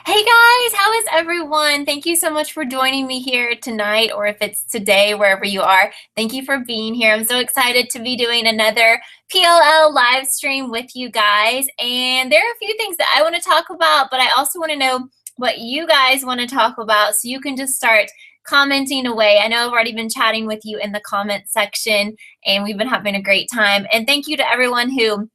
Hey guys, how is everyone? Thank you so much for joining me here tonight, or if it's today, wherever you are. Thank you for being here. I'm so excited to be doing another PLL live stream with you guys. And there are a few things that I want to talk about, but I also want to know what you guys want to talk about, so you can just start commenting away. I know I've already been chatting with you in the comment section, and we've been having a great time. And thank you to everyone who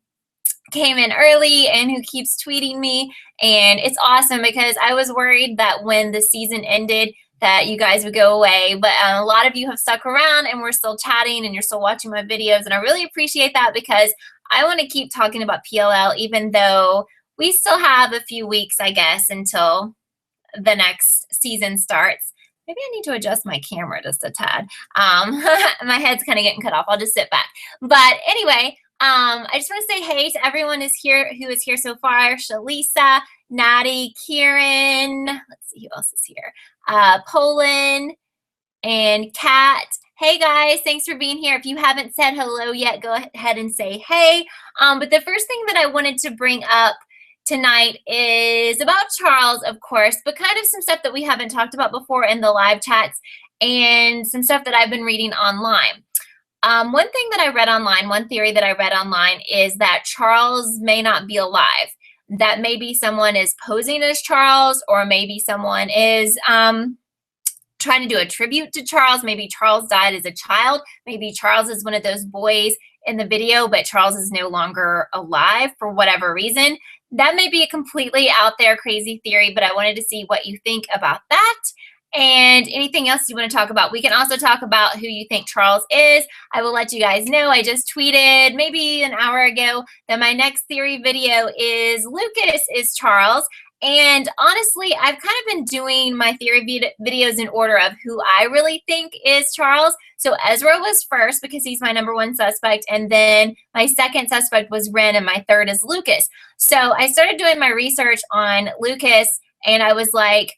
came in early and who keeps tweeting me. And it's awesome because I was worried that when the season ended that you guys would go away, but a lot of you have stuck around and we're still chatting and you're still watching my videos, and I really appreciate that because I want to keep talking about PLL even though we still have a few weeks, I guess, until the next season starts. Maybe I need to adjust my camera just a tad. My head's kind of getting cut off. I'll just sit back. But anyway, I just want to say hey to everyone who is here so far. Shalisa, Natty, Kieran. Let's see who else is here. Poland and Kat. Hey guys, thanks for being here. If you haven't said hello yet, go ahead and say hey. But the first thing that I wanted to bring up tonight is about Charles, of course, but kind of some stuff that we haven't talked about before in the live chats and some stuff that I've been reading online. One thing that I read online, one theory that I read online is that Charles may not be alive. That maybe someone is posing as Charles, or maybe someone is trying to do a tribute to Charles. Maybe Charles died as a child. Maybe Charles is one of those boys in the video, but Charles is no longer alive for whatever reason. That may be a completely out there crazy theory, but I wanted to see what you think about that. And anything else you want to talk about. We can also talk about who you think Charles is. I will let you guys know. I just tweeted maybe an hour ago that my next theory video is Lucas is Charles. And honestly, I've kind of been doing my theory videos in order of who I really think is Charles. So Ezra was first because he's my #1 suspect. And then my second suspect was Ren, and my third is Lucas. So I started doing my research on Lucas, and I was like,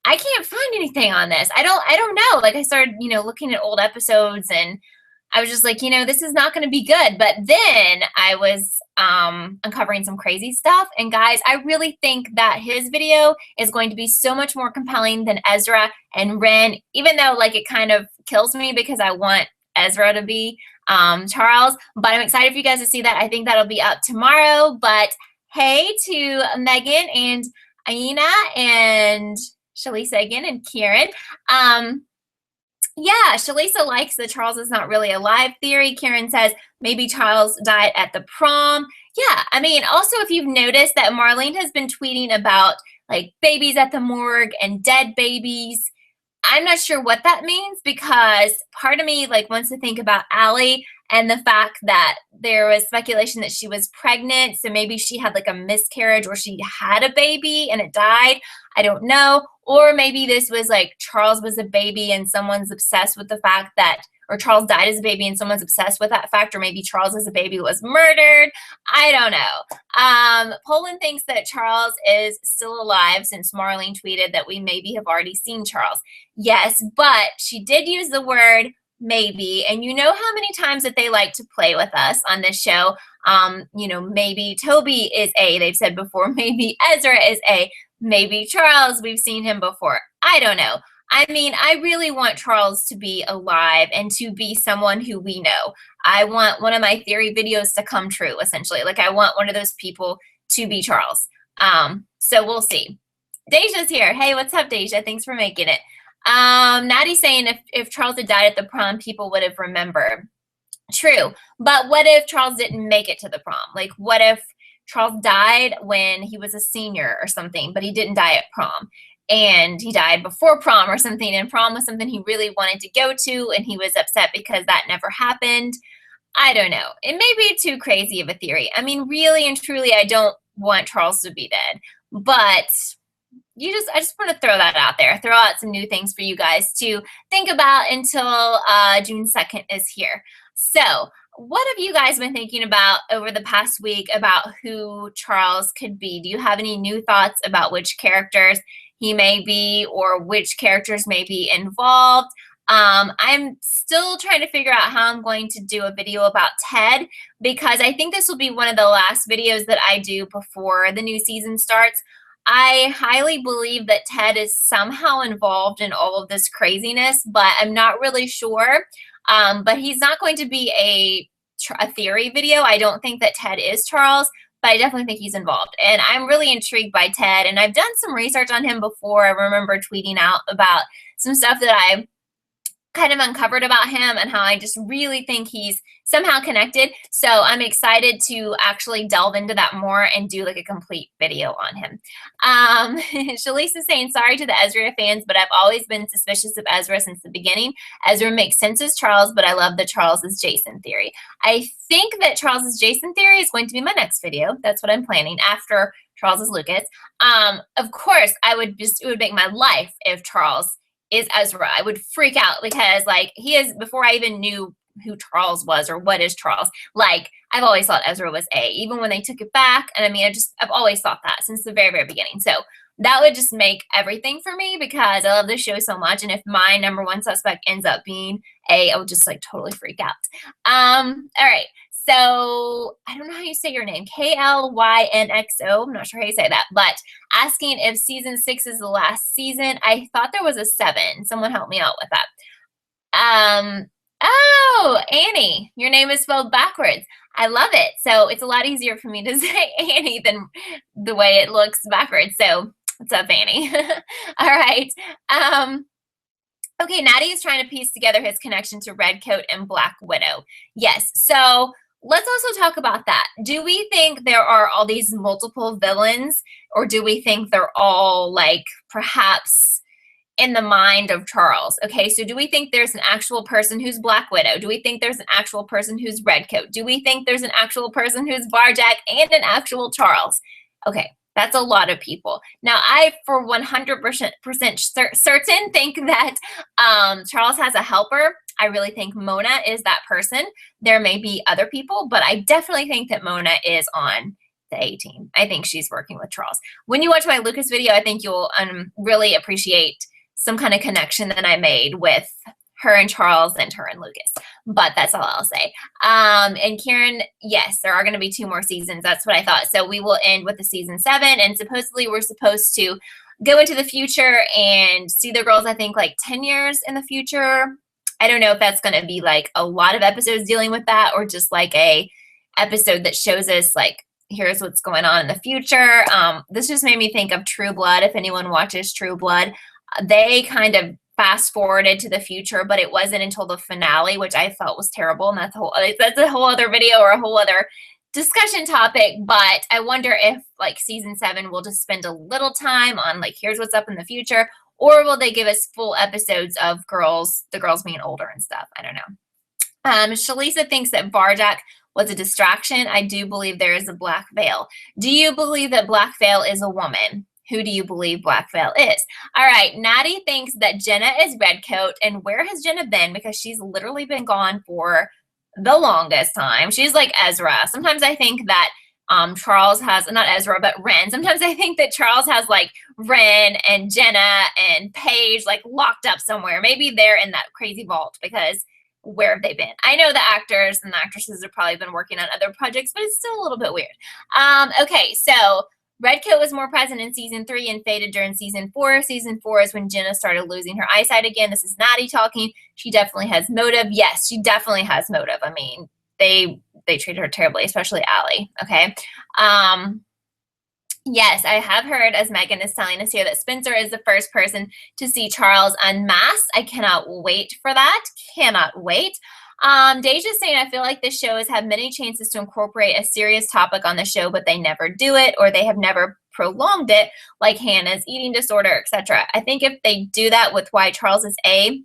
I can't find anything on this. I don't know. Like I started, looking at old episodes, and I was just like, this is not going to be good. But then I was uncovering some crazy stuff. And guys, I really think that his video is going to be so much more compelling than Ezra and Ren, even though like it kind of kills me because I want Ezra to be Charles. But I'm excited for you guys to see that. I think that'll be up tomorrow. But hey to Megan and Aina and Shalisa again and Kieran. Yeah, Shalisa likes the Charles is not really alive theory. Kieran says maybe Charles died at the prom. Yeah, I mean, also if you've noticed that Marlene has been tweeting about like babies at the morgue and dead babies. I'm not sure what that means because part of me like wants to think about Allie and the fact that there was speculation that she was pregnant. So maybe she had like a miscarriage or she had a baby and it died. I don't know. Or maybe this was like Charles was a baby and someone's obsessed with the fact that, or Charles died as a baby and someone's obsessed with that fact, or maybe Charles as a baby was murdered. I don't know. Poland thinks that Charles is still alive since Marlene tweeted that we maybe have already seen Charles. Yes, but she did use the word maybe, and you know how many times that they like to play with us on this show. Maybe Toby is A, they've said before. Maybe Ezra is A. Maybe Charles, we've seen him before. I don't know. I mean, I really want Charles to be alive and to be someone who we know. I want one of my theory videos to come true, essentially. Like, I want one of those people to be Charles. So we'll see. Deja's here. Hey, what's up, Deja? Thanks for making it. Natty's saying if Charles had died at the prom, people would have remembered. True. But what if Charles didn't make it to the prom? Like, what if Charles died when he was a senior or something, but he didn't die at prom, and he died before prom or something, and prom was something he really wanted to go to, and he was upset because that never happened. I don't know. It may be too crazy of a theory. I mean, really and truly, I don't want Charles to be dead, but I just want to throw that out there, throw out some new things for you guys to think about until June 2nd is here. So what have you guys been thinking about over the past week about who Charles could be? Do you have any new thoughts about which characters he may be or which characters may be involved? I'm still trying to figure out how I'm going to do a video about Ted, because I think this will be one of the last videos that I do before the new season starts. I highly believe that Ted is somehow involved in all of this craziness, but I'm not really sure. But he's not going to be a theory video. I don't think that Ted is Charles, but I definitely think he's involved. And I'm really intrigued by Ted, and I've done some research on him before. I remember tweeting out about some stuff that I kind of uncovered about him and how I just really think he's somehow connected. So I'm excited to actually delve into that more and do like a complete video on him. Shalise is saying, sorry to the Ezra fans, but I've always been suspicious of Ezra since the beginning. Ezra makes sense as Charles, but I love the Charles is Jason theory. I think that Charles is Jason theory is going to be my next video. That's what I'm planning after Charles is Lucas. Of course, it would make my life if Charles is Ezra. I would freak out because like he is, before I even knew who Charles was or what is Charles, like I've always thought Ezra was A, even when they took it back. And I mean, I've always thought that since the very, very beginning. So that would just make everything for me because I love this show so much. And if my number one suspect ends up being A, I would just like totally freak out. All right. So I don't know how you say your name, KLYNXO. I'm not sure how you say that, but asking if season 6 is the last season. I thought there was a 7. Someone help me out with that. Oh, Annie, your name is spelled backwards. I love it. So it's a lot easier for me to say Annie than the way it looks backwards. So what's up, Annie? All right. Okay, Natty is trying to piece together his connection to Redcoat and Black Widow. Yes, so let's also talk about that. Do we think there are all these multiple villains, or do we think they're all like perhaps in the mind of Charles? Okay, so do we think there's an actual person who's Black Widow? Do we think there's an actual person who's Redcoat? Do we think there's an actual person who's Barjack and an actual Charles? Okay, that's a lot of people. Now, I, for 100% certain, think that Charles has a helper. I really think Mona is that person. There may be other people, but I definitely think that Mona is on the A team. I think she's working with Charles. When you watch my Lucas video, I think you'll really appreciate some kind of connection that I made with her and Charles and her and Lucas. But that's all I'll say. And Karen, yes, there are going to be 2 more seasons. That's what I thought. So we will end with the season 7. And supposedly we're supposed to go into the future and see the girls, I think, like 10 years in the future. I don't know if that's going to be like a lot of episodes dealing with that or just like a episode that shows us like, here's what's going on in the future. This just made me think of True Blood. If anyone watches True Blood, they kind of fast forwarded to the future, but it wasn't until the finale, which I felt was terrible. And that's a whole other video or a whole other discussion topic. But I wonder if like season 7 will just spend a little time on like, here's what's up in the future, or will they give us full episodes of the girls being older and stuff? I don't know. Shalisa thinks that Barjack was a distraction. I do believe there is a black veil. Do you believe that Black Veil is a woman? Who do you believe Black Veil is? All right, Natty thinks that Jenna is Redcoat. And where has Jenna been? Because she's literally been gone for the longest time. She's like Ezra. Sometimes I think that Charles has, not Ezra, but Ren. Sometimes I think that Charles has like Ren and Jenna and Paige like locked up somewhere. Maybe they're in that crazy vault because where have they been? I know the actors and the actresses have probably been working on other projects, but it's still a little bit weird. Okay, so Redcoat was more present in season 3 and faded during season 4. Season 4 is when Jenna started losing her eyesight again. This is Natty talking. She definitely has motive. Yes, she definitely has motive. I mean, they treated her terribly, especially Allie. Okay. Yes, I have heard, as Megan is telling us here, that Spencer is the first person to see Charles unmasked. I cannot wait for that. Cannot wait. Deja's saying, I feel like this show has had many chances to incorporate a serious topic on the show, but they never do it, or they have never prolonged it, like Hannah's eating disorder, etc. I think if they do that with why Charles is A,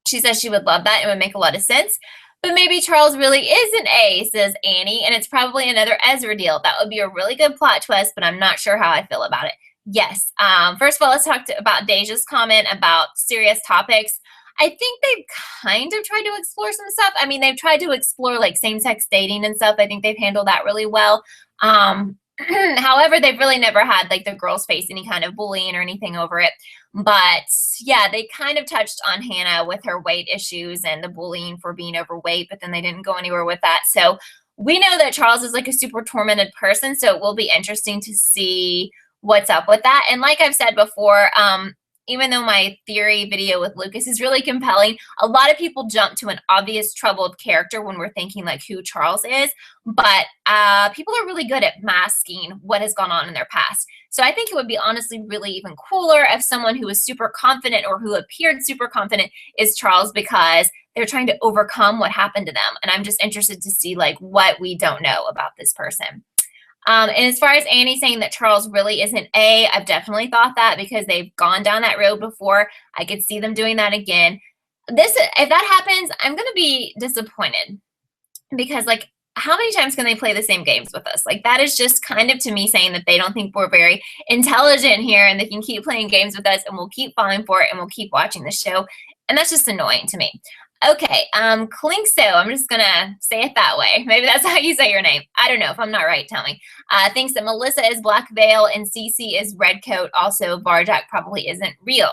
she says she would love that. It would make a lot of sense. But maybe Charles really is an A, says Annie, and it's probably another Ezra deal. That would be a really good plot twist, but I'm not sure how I feel about it. Yes. First of all, let's talk about Deja's comment about serious topics. I think they've kind of tried to explore some stuff. I mean, they've tried to explore like same-sex dating and stuff. I think they've handled that really well. However, they've really never had like the girls face any kind of bullying or anything over it. But yeah, they kind of touched on Hannah with her weight issues and the bullying for being overweight, but then they didn't go anywhere with that. So we know that Charles is like a super tormented person. So it will be interesting to see what's up with that. And like I've said before, even though my theory video with Lucas is really compelling, a lot of people jump to an obvious troubled character when we're thinking like who Charles is, but people are really good at masking what has gone on in their past. So I think it would be honestly really even cooler if someone who is super confident or who appeared super confident is Charles, because they're trying to overcome what happened to them. And I'm just interested to see like what we don't know about this person. And as far as Annie saying that Charles really isn't I've definitely thought that because they've gone down that road before. I could see them doing that again. If that happens, I'm going to be disappointed because, like, how many times can they play the same games with us? Like, that is just kind of to me saying that they don't think we're very intelligent here and they can keep playing games with us and we'll keep falling for it and we'll keep watching the show. And that's just annoying to me. Okay, Klinkso, I'm just gonna say it that way. Maybe that's how you say your name. I don't know. If I'm not right, tell me. Thinks that Melissa is Black Veil and Cece is Redcoat. Also, Varjak probably isn't real.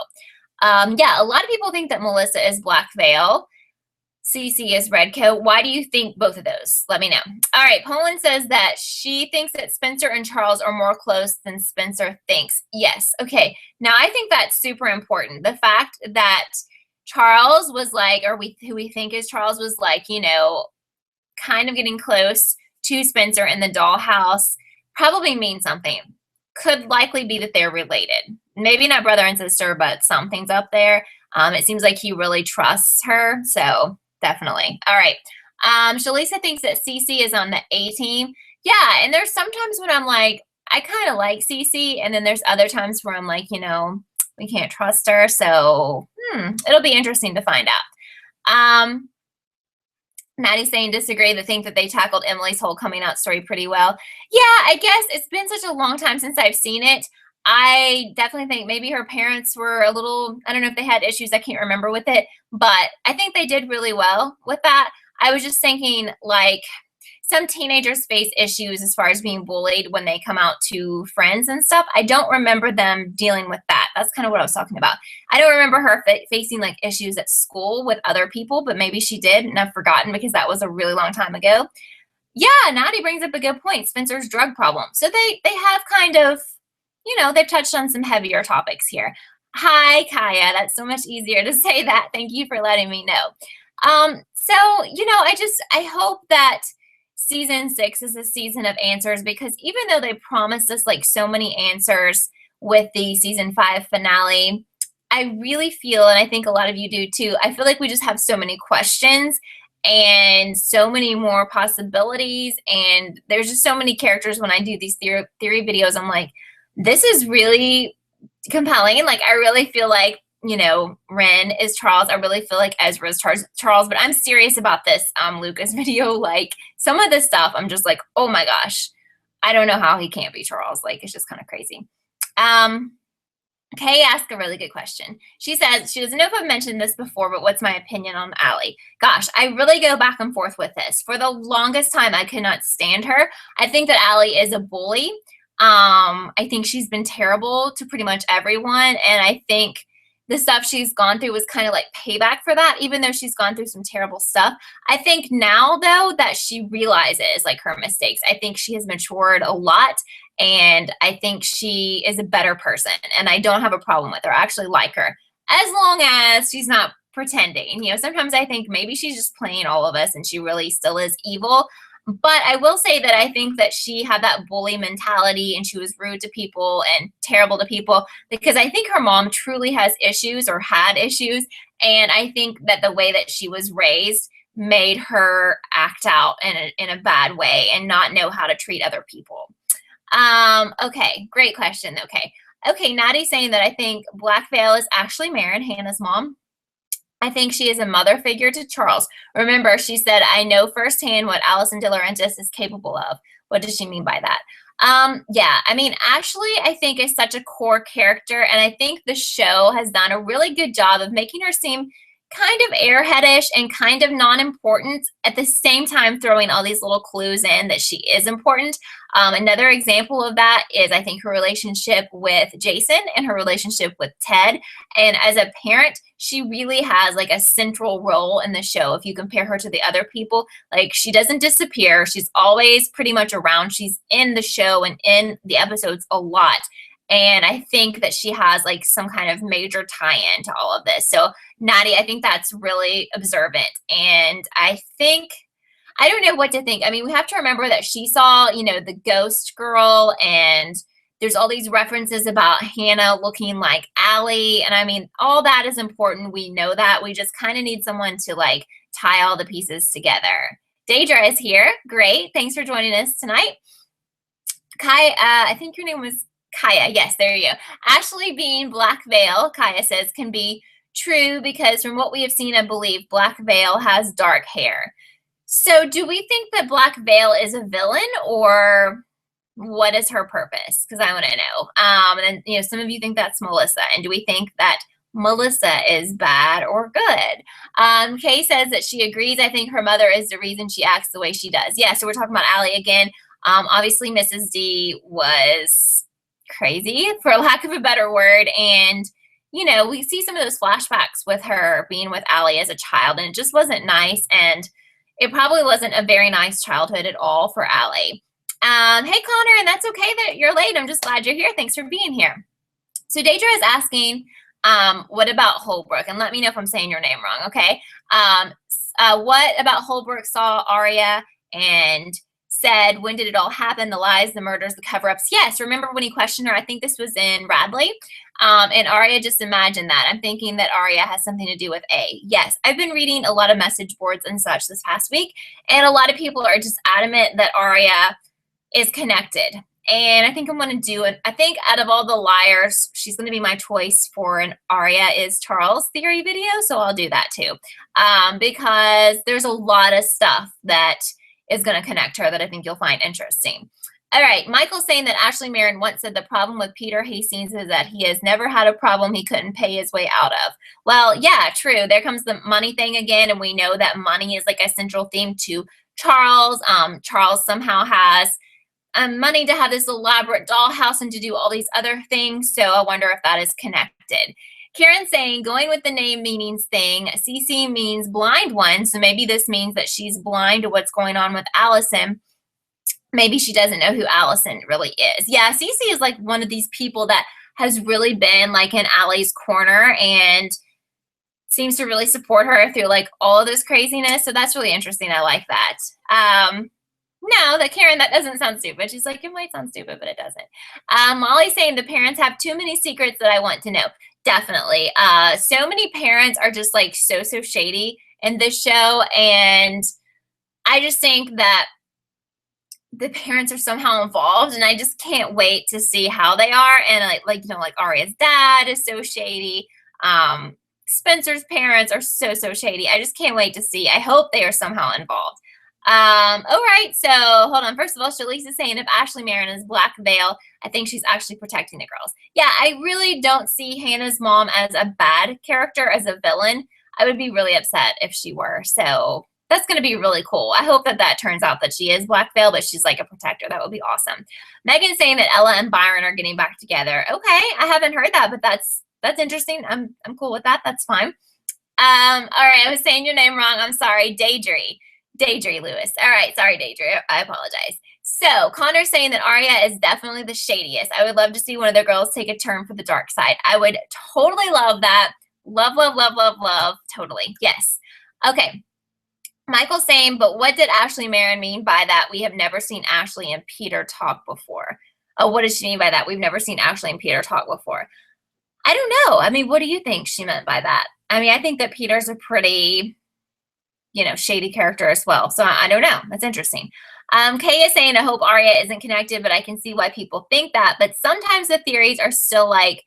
Yeah, a lot of people think that Melissa is Black Veil. Cece is Redcoat. Why do you think both of those? Let me know. All right, Poland says that she thinks that Spencer and Charles are more close than Spencer thinks. Yes, okay. Now, I think that's super important. The fact that Charles was like, or who we think is Charles was like, you know, kind of getting close to Spencer in the dollhouse probably means something. Could likely be that they're related. Maybe not brother and sister, but something's up there. It seems like he really trusts her, so definitely. All right. Shalisa thinks that Cece is on the A team. Yeah, and there's sometimes when I'm like, I kind of like Cece, and then there's other times where I'm like, you know, we can't trust her, so it'll be interesting to find out. Maddie's saying disagree, to think that they tackled Emily's whole coming out story pretty well. Yeah, I guess it's been such a long time since I've seen it. I definitely think maybe her parents were a little, I don't know if they had issues, I can't remember with it, but I think they did really well with that. I was just thinking, like, some teenagers face issues as far as being bullied when they come out to friends and stuff. I don't remember them dealing with that. That's kind of what I was talking about. I don't remember her facing like issues at school with other people, but maybe she did, and I've forgotten because that was a really long time ago. Yeah, Natty brings up a good point. Spencer's drug problem. So they have kind of, you know, they've touched on some heavier topics here. Hi, Kaya. That's so much easier to say that. Thank you for letting me know. So, you know, I hope that season 6 is a season of answers, because even though they promised us like so many answers with the season 5 finale, I really feel, and I think a lot of you do too, I feel like we just have so many questions and so many more possibilities, and there's just so many characters. When I do these theory videos, I'm like, this is really compelling, and like I really feel like, you know, Ren is Charles. I really feel like Ezra is Charles, but I'm serious about this Lucas video. Like, some of this stuff, I'm just like, oh my gosh, I don't know how he can't be Charles. Like, it's just kind of crazy. Kay asked a really good question. She says, she doesn't know if I've mentioned this before, but what's my opinion on Allie? Gosh, I really go back and forth with this. For the longest time, I could not stand her. I think that Allie is a bully. I think she's been terrible to pretty much everyone, and I think the stuff she's gone through was kind of like payback for that, even though she's gone through some terrible stuff. I think now, though, that she realizes like her mistakes. I think she has matured a lot, and I think she is a better person, and I don't have a problem with her. I actually like her, as long as she's not pretending. You know, sometimes I think maybe she's just playing all of us and she really still is evil. But I will say that I think that she had that bully mentality and she was rude to people and terrible to people because I think her mom truly has issues or had issues. And I think that the way that she was raised made her act out in a bad way and not know how to treat other people. Okay, great question. Okay, Natty's saying that I think Black Veil is actually Marin, Hannah's mom. I think she is a mother figure to Charles. Remember, she said, I know firsthand what Alison De Laurentiis is capable of. What does she mean by that? Yeah, I mean, Ashley, I think, is such a core character, and I think the show has done a really good job of making her seem kind of airheadish and kind of non-important, at the same time throwing all these little clues in that she is important. Another example of that is, I think, her relationship with Jason and her relationship with Ted. And as a parent, she really has like a central role in the show. If you compare her to the other people, like, she doesn't disappear. She's always pretty much around. She's in the show and in the episodes a lot. And I think that she has like some kind of major tie-in to all of this. So Natty, I think that's really observant. And I think, I don't know what to think. I mean, we have to remember that she saw, you know, the ghost girl, and there's all these references about Hannah looking like Allie. And I mean, all that is important. We know that. We just kind of need someone to like tie all the pieces together. Daedra is here. Great. Thanks for joining us tonight. Kai, I think your name was Kaya. Yes, there you go. Ashley being Black Veil, Kaya says, can be true because from what we have seen, I believe Black Veil has dark hair. So do we think that Black Veil is a villain, or what is her purpose? Because I want to know. And you know, some of you think that's Melissa. And do we think that Melissa is bad or good? Kay says that she agrees. I think her mother is the reason she acts the way she does. Yeah, so we're talking about Allie again. Obviously, Mrs. D was crazy, for lack of a better word. And, you know, we see some of those flashbacks with her being with Allie as a child, and it just wasn't nice. And it probably wasn't a very nice childhood at all for Allie. Hey, Connor, and that's okay that you're late. I'm just glad you're here. Thanks for being here. So Daedra is asking, what about Holbrook? And let me know if I'm saying your name wrong, okay? What about Holbrook saw Arya and said, when did it all happen? The lies, the murders, the cover-ups. Yes, remember when he questioned her? I think this was in Radley. And Arya just imagined that. I'm thinking that Arya has something to do with A. Yes, I've been reading a lot of message boards and such this past week, and a lot of people are just adamant that Arya is connected. And I think I'm going to do it. I think out of all the liars, she's going to be my choice for an Arya is Charles theory video. So I'll do that too. Because there's a lot of stuff that is going to connect her that I think you'll find interesting. All right, Michael's saying that Ashley Marin once said the problem with Peter Hastings is that he has never had a problem he couldn't pay his way out of. Well, yeah, true. There comes the money thing again, and we know that money is like a central theme to Charles. Charles somehow has money to have this elaborate dollhouse and to do all these other things, so I wonder if that is connected. Karen saying, going with the name meanings thing, Cece means blind one, so maybe this means that she's blind to what's going on with Allison. Maybe she doesn't know who Allison really is. Yeah, Cece is like one of these people that has really been like in Allie's corner and seems to really support her through like all of this craziness. So that's really interesting. I like that. No, that Karen, that doesn't sound stupid. She's like, it might sound stupid, but it doesn't. Molly's saying the parents have too many secrets that I want to know. Definitely. So many parents are just like so shady in this show. And I just think that the parents are somehow involved, and I just can't wait to see how they are. And like you know, like Arya's dad is so shady. Spencer's parents are so shady. I just can't wait to see. I hope they are somehow involved. All right, so hold on. First of all, Shalise is saying if Ashley Marin is Black Veil, I think she's actually protecting the girls. Yeah, I really don't see Hannah's mom as a bad character, as a villain. I would be really upset if she were. So that's going to be really cool. I hope that that turns out that she is Black Veil, but she's like a protector. That would be awesome. Megan's saying that Ella and Byron are getting back together. Okay, I haven't heard that, but that's interesting. I'm cool with that. That's fine. All right, I was saying your name wrong. I'm sorry. Daedry Lewis. All right, sorry, Daedry. I apologize. So Connor's saying that Arya is definitely the shadiest. I would love to see one of the girls take a turn for the dark side. I would totally love that. Love. Totally. Yes. Okay. Michael's saying, but what did Ashley Marin mean by that? We have never seen Ashley and Peter talk before. Oh, what does she mean by that? We've never seen Ashley and Peter talk before. I don't know. I mean, what do you think she meant by that? I mean, I think that Peter's a pretty, you know, shady character as well. So I don't know. That's interesting. Kay is saying, I hope Arya isn't connected, but I can see why people think that. But sometimes the theories are still like,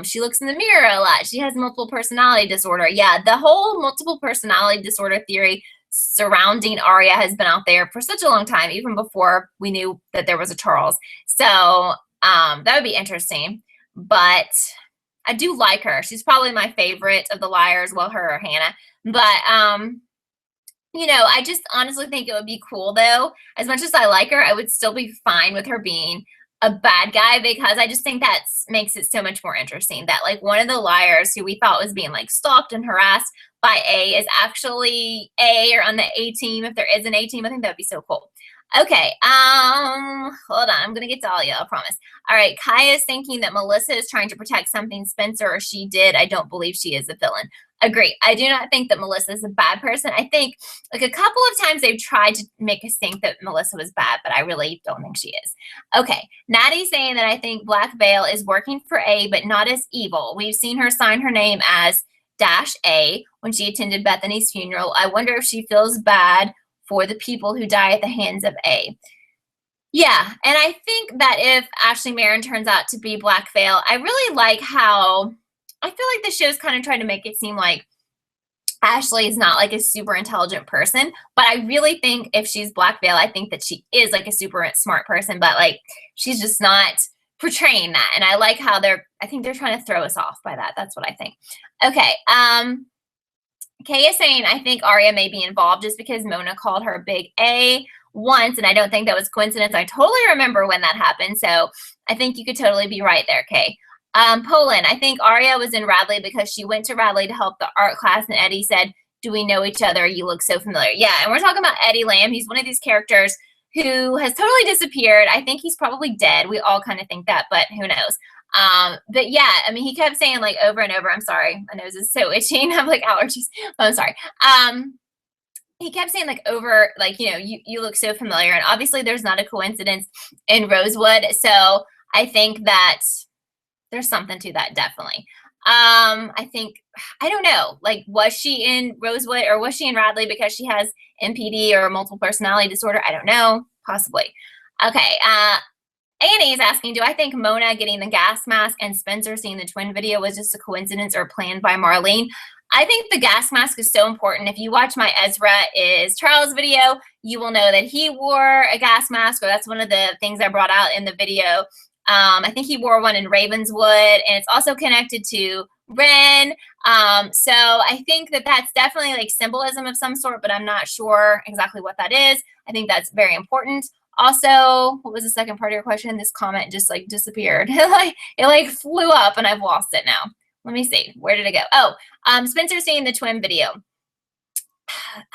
she looks in the mirror a lot. She has multiple personality disorder. Yeah, the whole multiple personality disorder theory surrounding Arya has been out there for such a long time, even before we knew that there was a Charles. So that would be interesting. But I do like her. She's probably my favorite of the liars. Well, her or Hannah. But you know, I just honestly think it would be cool, though. As much as I like her, I would still be fine with her being a bad guy, because I just think that makes it so much more interesting that like one of the liars who we thought was being like stalked and harassed by A is actually A or on the A team. If there is an A team, I think that would be so cool. Okay, hold on. I'm gonna get Dahlia, I promise. All right, Kaya is thinking that Melissa is trying to protect something Spencer or she did. I don't believe she is a villain. Agree. I do not think that Melissa is a bad person. I think like a couple of times they've tried to make us think that Melissa was bad, but I really don't think she is. Okay, Maddie's saying that I think Black Veil is working for A, but not as evil. We've seen her sign her name as Dash A when she attended Bethany's funeral. I wonder if she feels bad for the people who die at the hands of A. Yeah, and I think that if Ashley Marin turns out to be Black Veil, I really like how I feel like the show's kind of trying to make it seem like Ashley is not like a super intelligent person, but I really think if she's Black Veil, I think that she is like a super smart person, but like she's just not portraying that. And I like how I think they're trying to throw us off by that. That's what I think. Okay, Kay is saying, I think Arya may be involved just because Mona called her Big A once, and I don't think that was coincidence. I totally remember when that happened, so I think you could totally be right there, Kay. Poland, I think Arya was in Radley because she went to Radley to help the art class, and Eddie said, do we know each other? You look so familiar. Yeah, and we're talking about Eddie Lamb. He's one of these characters who has totally disappeared. I think he's probably dead. We all kind of think that, but who knows? But yeah, I mean, he kept saying like over and over, I'm sorry, my nose is so itchy and I have like allergies. Oh, I'm sorry. He kept saying like over, like, you know, you look so familiar. And obviously there's not a coincidence in Rosewood. So I think that there's something to that, definitely. I think, I don't know, like, was she in Rosewood or was she in Radley because she has MPD or multiple personality disorder? I don't know, possibly. Okay, Annie is asking, do I think Mona getting the gas mask and Spencer seeing the twin video was just a coincidence or planned by Marlene? I think the gas mask is so important. If you watch my Ezra is Charles video, you will know that he wore a gas mask, or that's one of the things I brought out in the video. I think he wore one in Ravenswood, and it's also connected to Ren. So I think that that's definitely like symbolism of some sort, but I'm not sure exactly what that is. I think that's very important. Also, what was the second part of your question? This comment just like disappeared. it like flew up and I've lost it now. Let me see. Where did it go? Oh, Spencer seeing the twin video.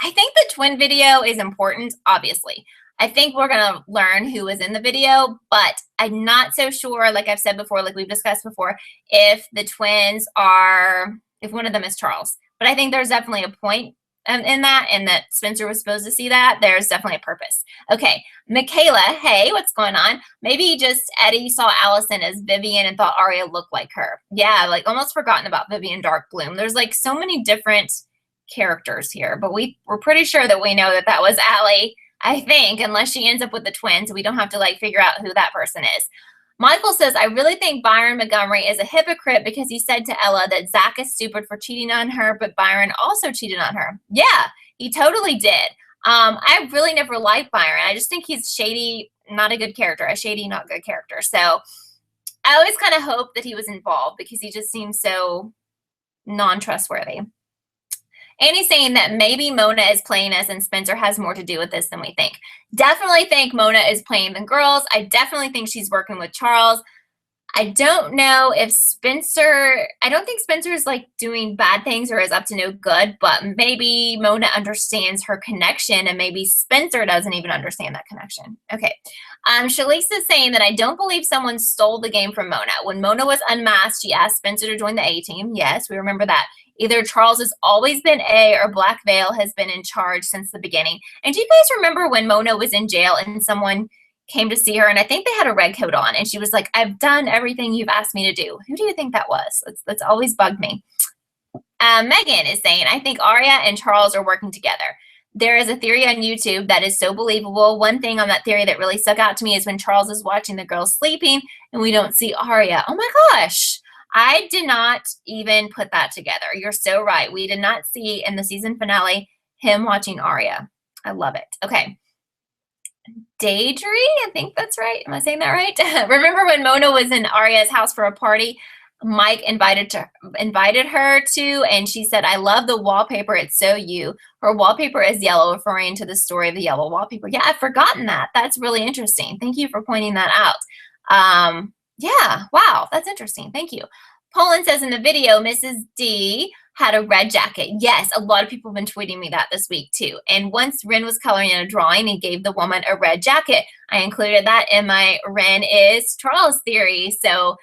I think the twin video is important, obviously. I think we're going to learn who was in the video, but I'm not so sure, like I've said before, like we've discussed before, if the twins are, if one of them is Charles. But I think there's definitely a point in that, and that Spencer was supposed to see that. There's definitely a purpose. Okay, Michaela, hey, what's going on? Maybe just Eddie saw Allison as Vivian and thought Arya looked like her. Yeah, like almost forgotten about Vivian Darkbloom. There's like so many different characters here, but we're pretty sure that we know that that was Allie, I think, unless she ends up with the twins. We don't have to like figure out who that person is. Michael says, I really think Byron Montgomery is a hypocrite because he said to Ella that Zach is stupid for cheating on her, but Byron also cheated on her. Yeah, he totally did. I really never liked Byron. I just think he's shady, not a good character, a shady, not good character. So I always kind of hope that he was involved because he just seems so non-trustworthy. Annie's saying that maybe Mona is playing us and Spencer has more to do with this than we think. Definitely think Mona is playing the girls. I definitely think she's working with Charles. I don't know if Spencer, I don't think Spencer is like doing bad things or is up to no good, but maybe Mona understands her connection and maybe Spencer doesn't even understand that connection. Okay. Shalise is saying that I don't believe someone stole the game from Mona. When Mona was unmasked, she asked Spencer to join the A team. Yes, we remember that. Either Charles has always been A or Black Veil has been in charge since the beginning. And do you guys remember when Mona was in jail and someone came to see her, and I think they had a red coat on, and she was like, I've done everything you've asked me to do. Who do you think that was? That's always bugged me. Megan is saying, I think Arya and Charles are working together. There is a theory on YouTube that is so believable. One thing on that theory that really stuck out to me is when Charles is watching the girls sleeping and we don't see Arya. Oh my gosh. I did not even put that together. You're so right. We did not see in the season finale him watching Arya. I love it. Okay. Daedry, I think that's right. Am I saying that right? Remember when Mona was in Arya's house for a party? Mike invited her to, and she said, I love the wallpaper. It's so you. Her wallpaper is yellow, referring to the story of the yellow wallpaper. Yeah, I've forgotten that. That's really interesting. Thank you for pointing that out. Yeah, wow, that's interesting. Thank you. Poland says in the video, Mrs. D had a red jacket. Yes, a lot of people have been tweeting me that this week too. And once Ren was coloring in a drawing and gave the woman a red jacket, I included that in my Ren is Charles theory. So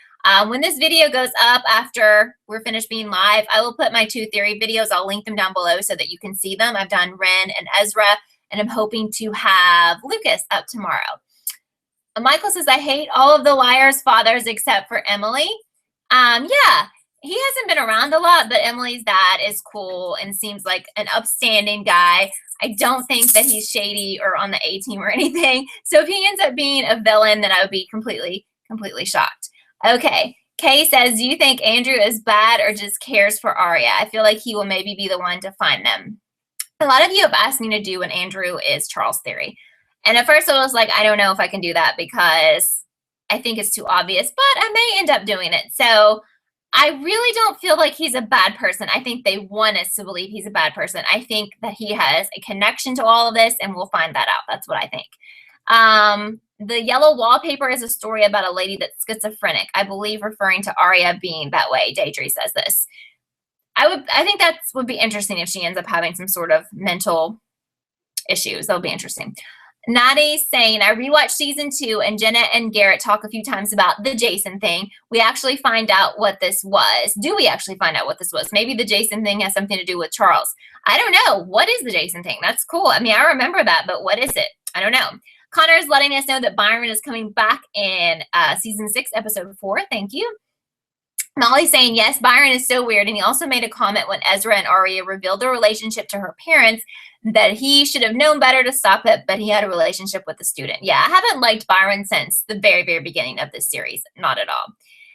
when this video goes up after we're finished being live, I will put my 2 theory videos. I'll link them down below so that you can see them. I've done Ren and Ezra, and I'm hoping to have Lucas up tomorrow. Michael says, I hate all of the liars' fathers except for Emily. Yeah, he hasn't been around a lot, but Emily's dad is cool and seems like an upstanding guy. I don't think that he's shady or on the A team or anything. So if he ends up being a villain, then I would be completely shocked. Okay. Kay says, do you think Andrew is bad or just cares for Arya? I feel like he will maybe be the one to find them. A lot of you have asked me to do an Andrew is Charles theory. And at first I was like, I don't know if I can do that because I think it's too obvious, but I may end up doing it. So I really don't feel like he's a bad person. I think they want us to believe he's a bad person. I think that he has a connection to all of this, and we'll find that out. That's what I think. The yellow wallpaper is a story about a lady that's schizophrenic, I believe referring to Arya being that way. Daedry says this. I think that would be interesting if she ends up having some sort of mental issues. That would be interesting. Natty's saying, I rewatched season 2 and Jenna and Garrett talk a few times about the Jason thing. We actually find out what this was. Do we actually find out what this was? Maybe the Jason thing has something to do with Charles. I don't know. What is the Jason thing? That's cool. I mean, I remember that, but what is it? I don't know. Connor is letting us know that Byron is coming back in season 6, episode 4. Thank you. Molly's saying, yes, Byron is so weird. And he also made a comment when Ezra and Arya revealed their relationship to her parents that he should have known better to stop it, but he had a relationship with the student. Yeah, I haven't liked Byron since the very, very beginning of this series. Not at all.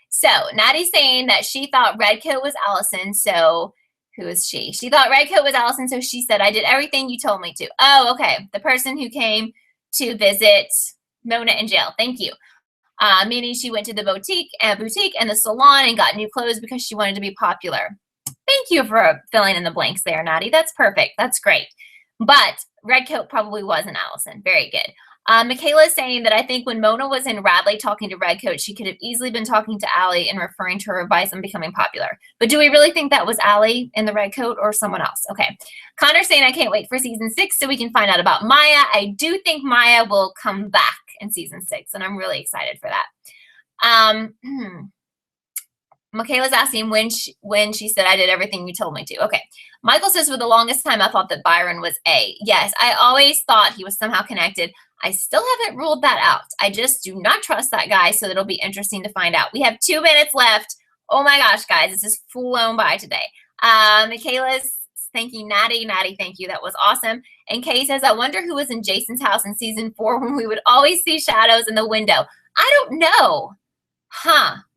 So Natty's saying that she thought Redcoat was Allison. So who is she? She thought Redcoat was Allison. So she said, I did everything you told me to. Oh, okay. The person who came to visit Mona in jail. Thank you. Meaning she went to the boutique and the salon and got new clothes because she wanted to be popular. Thank you for filling in the blanks there, Natty. That's perfect. That's great. But Redcoat probably wasn't Allison. Very good. Michaela is saying that I think when Mona was in Radley talking to Redcoat, she could have easily been talking to Allie and referring to her advice on becoming popular. But do we really think that was Allie in the Redcoat or someone else? Okay. Connor's saying I can't wait for season 6 so we can find out about Maya. I do think Maya will come back in season 6, and I'm really excited for that. Michaela's asking when she said I did everything you told me to. Okay. Michael says for the longest time I thought that Byron was A. Yes, I always thought he was somehow connected. I still haven't ruled that out. I just do not trust that guy, so it'll be interesting to find out. We have 2 minutes left. Oh my gosh, guys, this has flown by today. Michaela's thanking Natty. Natty, thank you. That was awesome. And Kay says, I wonder who was in Jason's house in season 4 when we would always see shadows in the window. I don't know.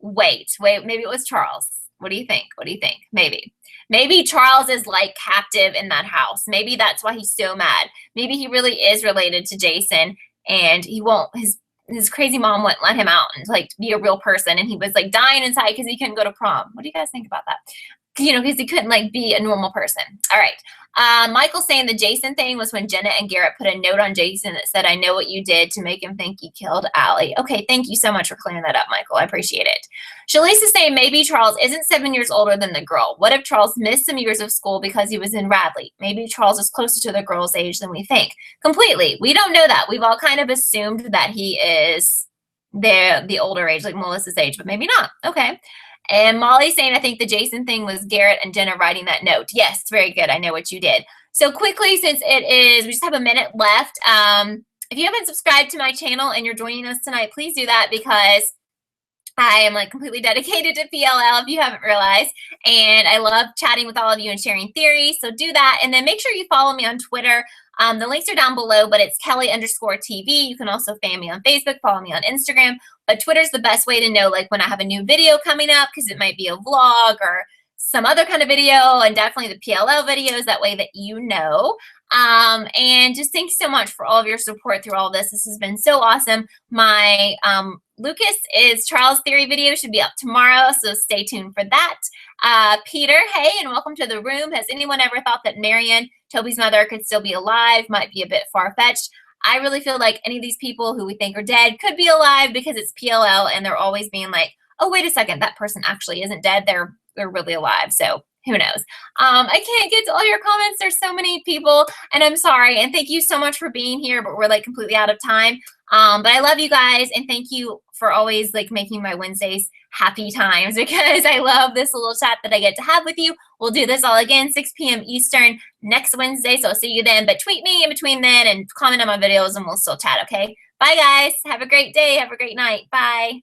Wait, maybe it was Charles. What do you think? Maybe Charles is like captive in that house. Maybe that's why he's so mad. Maybe he really is related to Jason and he won't, his crazy mom wouldn't let him out and like be a real person. And he was like dying inside because he couldn't go to prom. What do you guys think about that? Because he couldn't like be a normal person. All right. Michael's saying the Jason thing was when Jenna and Garrett put a note on Jason that said, I know what you did to make him think you killed Allie. Okay, thank you so much for clearing that up, Michael. I appreciate it. Shalise is saying maybe Charles isn't 7 years older than the girl. What if Charles missed some years of school because he was in Radley? Maybe Charles is closer to the girl's age than we think. Completely. We don't know that. We've all kind of assumed that he is the older age, like Melissa's age, but maybe not. Okay. And Molly's saying, I think the Jason thing was Garrett and Jenna writing that note. Yes, very good. I know what you did. So quickly, since we just have a minute left. If you haven't subscribed to my channel and you're joining us tonight, please do that because I am like completely dedicated to PLL if you haven't realized. And I love chatting with all of you and sharing theories. So do that. And then make sure you follow me on Twitter. The links are down below, but it's Kelly_TV. You can also fan me on Facebook, follow me on Instagram. But Twitter's the best way to know like when I have a new video coming up because it might be a vlog or some other kind of video, and definitely the PLL videos, that way that you know. And just thanks so much for all of your support through all of this. This has been so awesome. My Lucas is Charles Theory video should be up tomorrow, so stay tuned for that. Peter, hey, and welcome to the room. Has anyone ever thought that Marion, Toby's mother, could still be alive? Might be a bit far-fetched. I really feel like any of these people who we think are dead could be alive because it's PLL and they're always being like, oh, wait a second, that person actually isn't dead. They're really alive. So who knows? I can't get to all your comments. There's so many people, and I'm sorry. And thank you so much for being here, but we're like completely out of time. But I love you guys, and thank you for always like making my Wednesdays happy times, because I love this little chat that I get to have with you. We'll do this all again, 6 p.m. Eastern next Wednesday. So I'll see you then. But tweet me in between then and comment on my videos, and we'll still chat, okay? Bye, guys. Have a great day. Have a great night. Bye.